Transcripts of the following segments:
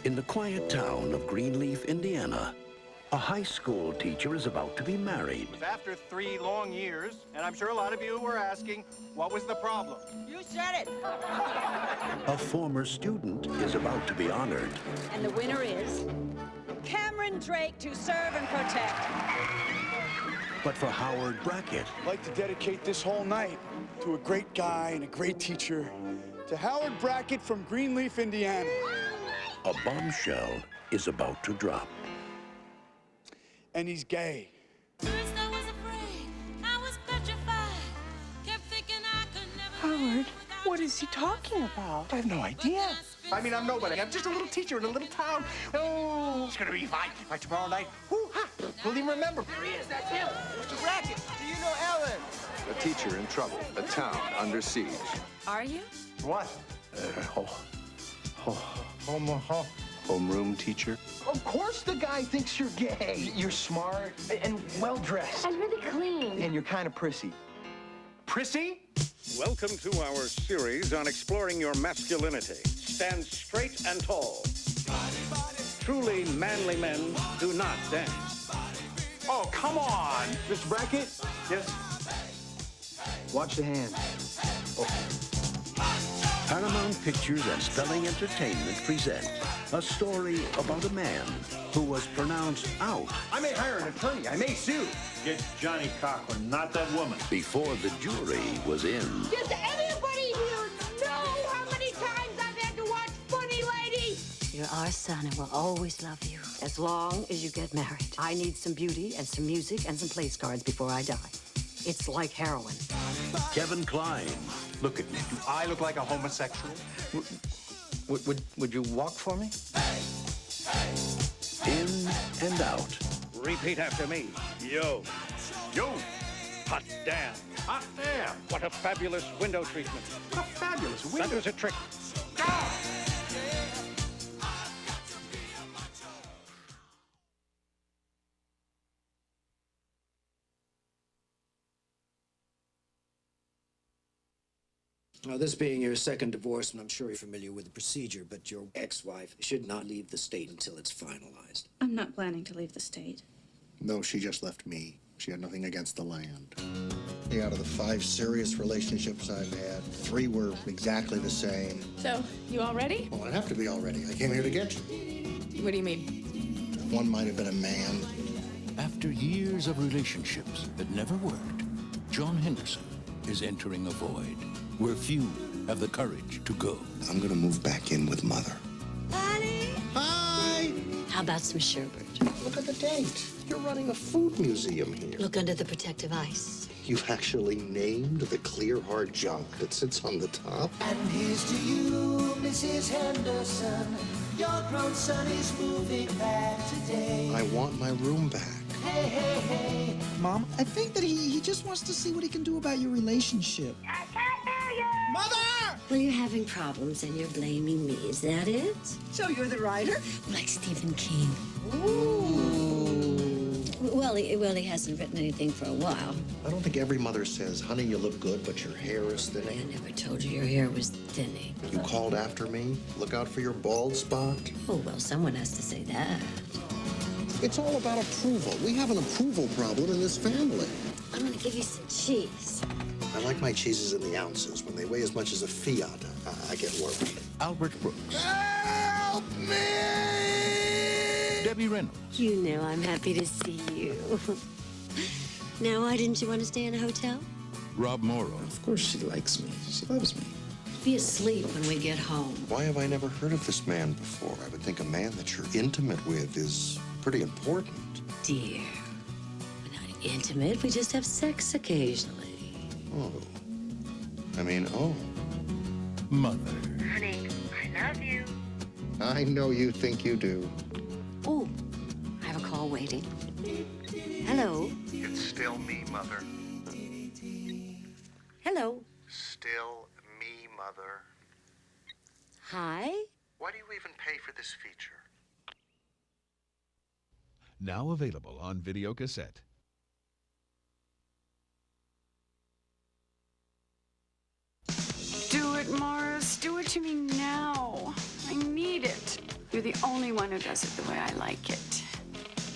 In the quiet town of Greenleaf, Indiana, a high school teacher is about to be married. After 3 long years, and I'm sure a lot of you were asking, what was the problem? You said it. A former student is about to be honored. And the winner is Cameron Drake, to serve and protect. But for Howard Brackett, I'd like to dedicate this whole night to a great guy and a great teacher, to Howard Brackett from Greenleaf, Indiana. a bombshell is about to drop. And he's gay. First I was afraid, I was petrified. Kept thinking I could never Howard, what is he talking about? I have no idea. I mean, I'm nobody. I'm just a little teacher in a little town. Oh, it's gonna be fine. By tomorrow night, whoo-ha, we'll even remember. There he is, that's him. Mr. Brackett, do you know Ellen? A teacher in trouble, a town under siege. Are you? What? Homeroom teacher. Of course the guy thinks you're gay. You're smart and well-dressed. And really clean. And you're kind of prissy. Prissy? Welcome to our series on exploring your masculinity. Stand straight and tall. Truly manly men do not dance. Oh, come on. Mr. Brackett? Yes? Watch the hand. Paramount Pictures and Spelling Entertainment present a story about a man who was pronounced out I may hire an attorney. I may sue. Get Johnny Cochran, not that woman. before the jury was in. Does anybody here know how many times I've had to watch Funny Lady? You're our son and we'll always love you as long as you get married. I need some beauty and some music and some place cards before I die. It's like heroin. Kevin Kline, Look at me. Do I look like a homosexual? Would you walk for me? in and out. Repeat after me. Yo. Yo. Hot damn. Hot damn. What a fabulous window treatment. What a fabulous That window. was a trick. Now, this being your second divorce, and I'm sure you're familiar with the procedure, but your ex-wife should not leave the state until it's finalized. I'm not planning to leave the state. No, she just left me. She had nothing against the land. Out of the 5 serious relationships I've had, 3 were exactly the same. So, you all ready? Well, I'd have to be all ready. I came here to get you. What do you mean? One might have been a man. After years of relationships that never worked, John Henderson is entering a void where few have the courage to go. I'm gonna move back in with Mother. Honey? Hi! How about some sherbet? Look at the date. You're running a food museum here. Look under the protective ice. You've actually named the clear hard junk that sits on the top. And here's to you, Mrs. Henderson. Your grown son is moving back today. I want my room back. Hey, hey, hey. Mom, I think that he just wants to see what he can do about your relationship. I can't hear you. Mother! Well, you're having problems and you're blaming me. Is that it? So you're the writer? Like Stephen King. Well, he hasn't written anything for a while. I don't think every mother says, honey, you look good, but your hair is I thinning. never told you your hair was thinning. You called after me? Look out for your bald spot. Oh, well, someone has to say that. It's all about approval. We have an approval problem in this family. I'm gonna give you some cheese. I like my cheeses in the ounces. When they weigh as much as a Fiat, I get worried. Albert Brooks, Help me! Debbie Reynolds, You know I'm happy to see you. Now, why didn't you want to stay in a hotel? Rob Morrow, Of course she likes me. She loves me. Be asleep when we get home. Why have I never heard of this man before? I would think a man that you're intimate with is pretty important. Dear, we're not intimate. We just have sex occasionally. Oh. Oh. Mother, Honey, I love you. I know you think you do. Oh, I have a call waiting. Hello. It's still me, Mother. Hello. Still me, Mother. Hi. Why do you even pay for this feature? Now available on video cassette. Do it, Morris. Do it to me now. You're the only one who does it the way I like it.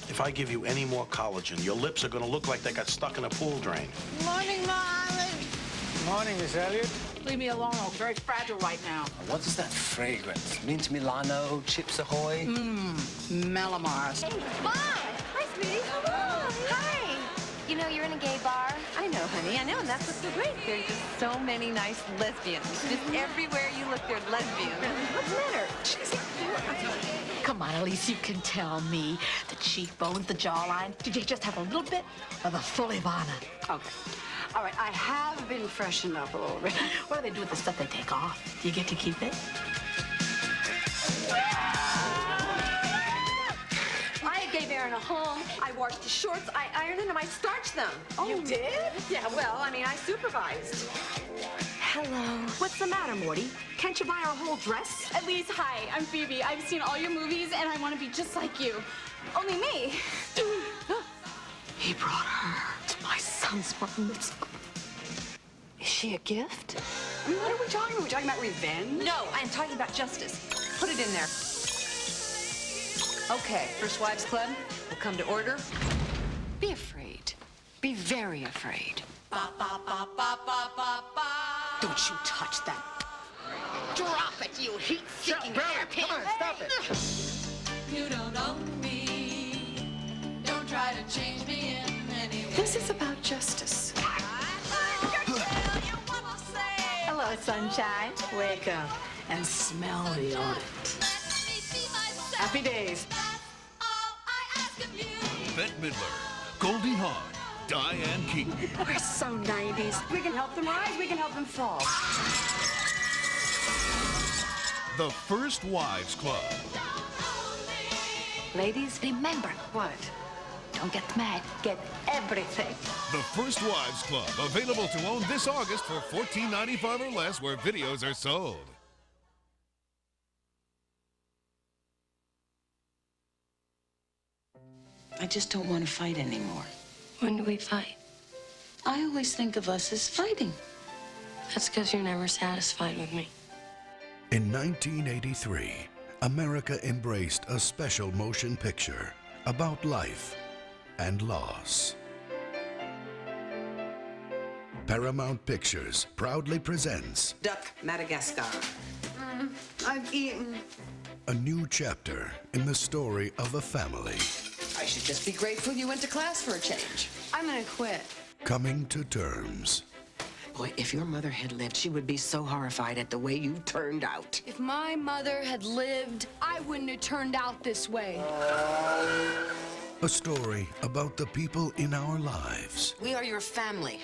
If I give you any more collagen, your lips are gonna look like they got stuck in a pool drain. Morning, Mom. Morning, Miss Elliott. Leave me alone. I'm very fragile right now. What is that fragrance? Mint Milano, Chips Ahoy? Melamars. Mom! Hi, sweetie. Hello. Hi. You know, you're in a gay bar. I know, honey. I know, and that's what's so great. There's just so many nice lesbians. Just everywhere you look, there's lesbians. What's the matter? Come on, at least you can tell me. The cheekbones, the jawline. Did you just have a little bit of the full Ivana? Okay. All right, I have been freshened up a little bit. What do they do with the stuff they take off? Do you get to keep it? I gave Aaron a home. I washed his shorts. I ironed them. I starched them. Oh, you did? Yeah, well, I mean, I supervised. Hello. What's the matter, Morty? Can't you buy our whole dress? Elise, hi. I'm Phoebe. I've seen all your movies, and I want to be just like you. Only me. He brought her to my son's bar mitzvah. Is she a gift? I mean, what are we talking about? Are we talking about revenge? No, I'm talking about justice. Put it in there. Okay, First Wives Club will come to order. Be afraid. Be very afraid. Don't you touch that. Drop it, you heat-seeking hairpin. Come on, stop it. You don't own me. Don't try to change me in any way. This is about justice. Hello, sunshine. Wake up and smell the audit. Happy days. Bette Midler, Goldie Hawn, Diane Keaton. We're so 90s. We can help them rise, we can help them fall. The First Wives Club. Ladies, remember. What? Don't get mad. Get everything. The First Wives Club, available to own this August for $14.95 or less where videos are sold. I just don't want to fight anymore. When do we fight? I always think of us as fighting. That's because you're never satisfied with me. In 1983, America embraced a special motion picture about life and loss. Paramount Pictures proudly presents Duck Madagascar. I've eaten. a new chapter in the story of a family I should just be grateful you went to class for a change. I'm gonna quit. coming to terms. Boy, if your mother had lived, she would be so horrified at the way you turned out. If my mother had lived, I wouldn't have turned out this way. A story about the people in our lives. We are your family.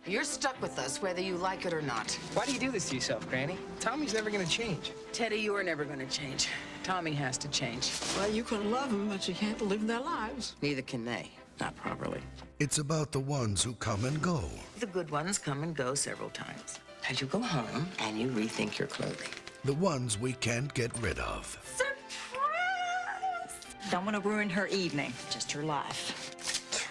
You're stuck with us, whether you like it or not. Why do you do this to yourself, Granny? Tommy's never gonna change. Teddy, you're never gonna change. Tommy has to change. Well, you can love them, but you can't live their lives. Neither can they. Not properly. It's about the ones who come and go. The good ones come and go several times. As you go home and you rethink your clothing. The ones we can't get rid of. Don't want to ruin her evening, just her life.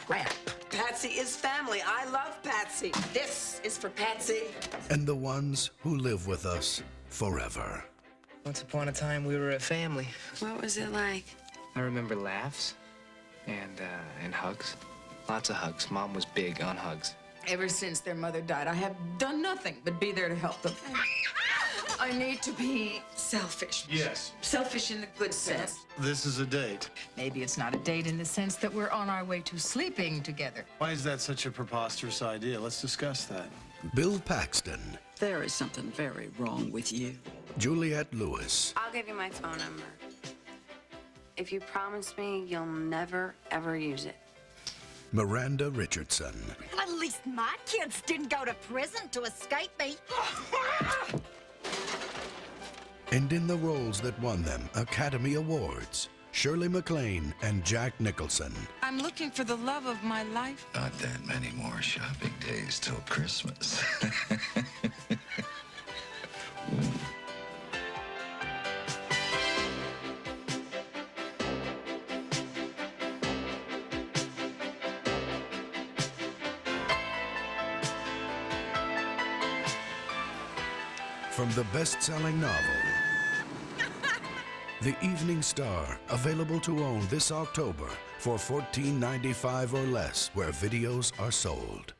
Tramp. Patsy is family. I love Patsy. This is for Patsy. And the ones who live with us forever. Once upon a time, we were a family. What was it like? I remember laughs and hugs. Lots of hugs. Mom was big on hugs. Ever since their mother died, I have done nothing but be there to help them. I need to be selfish. Yes. Selfish in the good sense. This is a date. Maybe it's not a date in the sense that we're on our way to sleeping together. Why is that such a preposterous idea? Let's discuss that. Bill Paxton, There is something very wrong with you. Juliette Lewis, I'll give you my phone number. If you promise me you'll never, ever use it. Miranda Richardson, At least my kids didn't go to prison to escape me. and in the roles that won them Academy Awards, Shirley MacLaine and Jack Nicholson. I'm looking for the love of my life. Not that many more shopping days till Christmas. From the best-selling novel The Evening Star, available to own this October for $14.95 or less where videos are sold.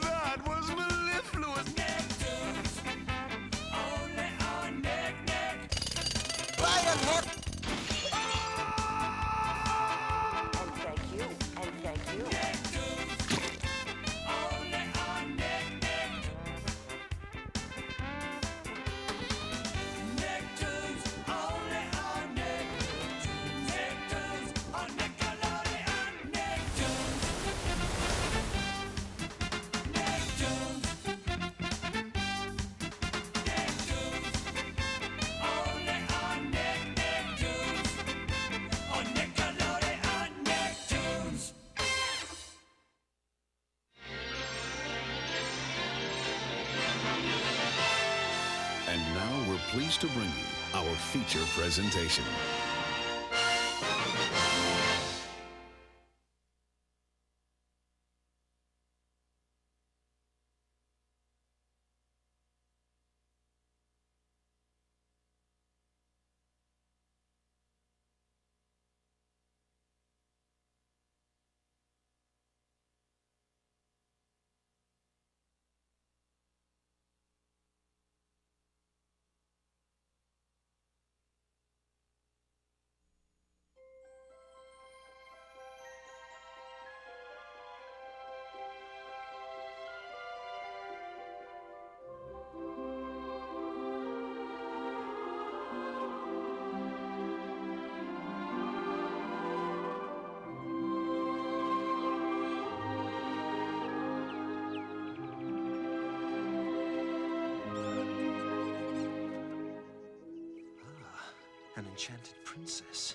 That was mellifluous. And thank you, and thank you. And now we're pleased to bring you our feature presentation. An enchanted princess.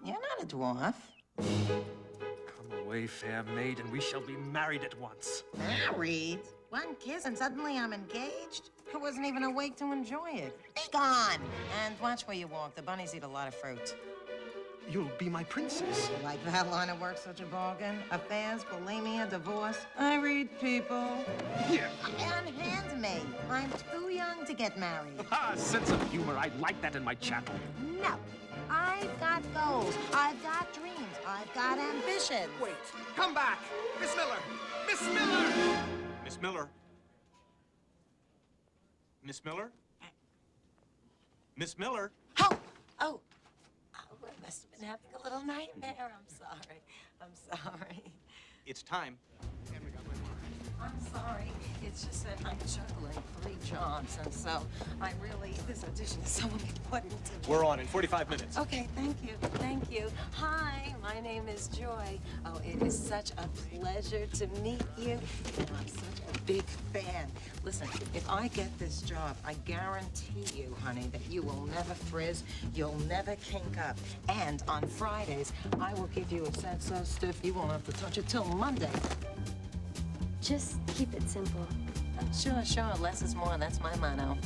You're not a dwarf. Come away, fair maid, and we shall be married at once. Married? One kiss and suddenly I'm engaged? I wasn't even awake to enjoy it. Be gone! And watch where you walk. The bunnies eat a lot of fruit. You'll be my princess. Like that line of work such a bargain? Affairs, bulimia, divorce. I read people. Here. Unhand me. I'm too young to get married. Ah, sense of humor. I like that in my chapel. No. I've got goals. I've got dreams. I've got ambitions. Wait. Come back. Miss Miller. Miss Miller. Miss Miller. Miss Miller? Miss Miller? Oh, I must have been having a little nightmare. I'm sorry. I'm sorry. It's time. I'm sorry. It's just that I'm juggling 3 jobs, and so this audition is so important to me. We're on in 45 minutes. Okay, thank you. Thank you. Hi, my name is Joy. Oh, it is such a pleasure to meet you. And I'm such a big fan. Listen, if I get this job, I guarantee you, honey, that you will never frizz, you'll never kink up. And on Fridays, I will give you a set so stiff you won't have to touch it till Monday. Just keep it simple. Sure, sure. Less is more. That's my motto.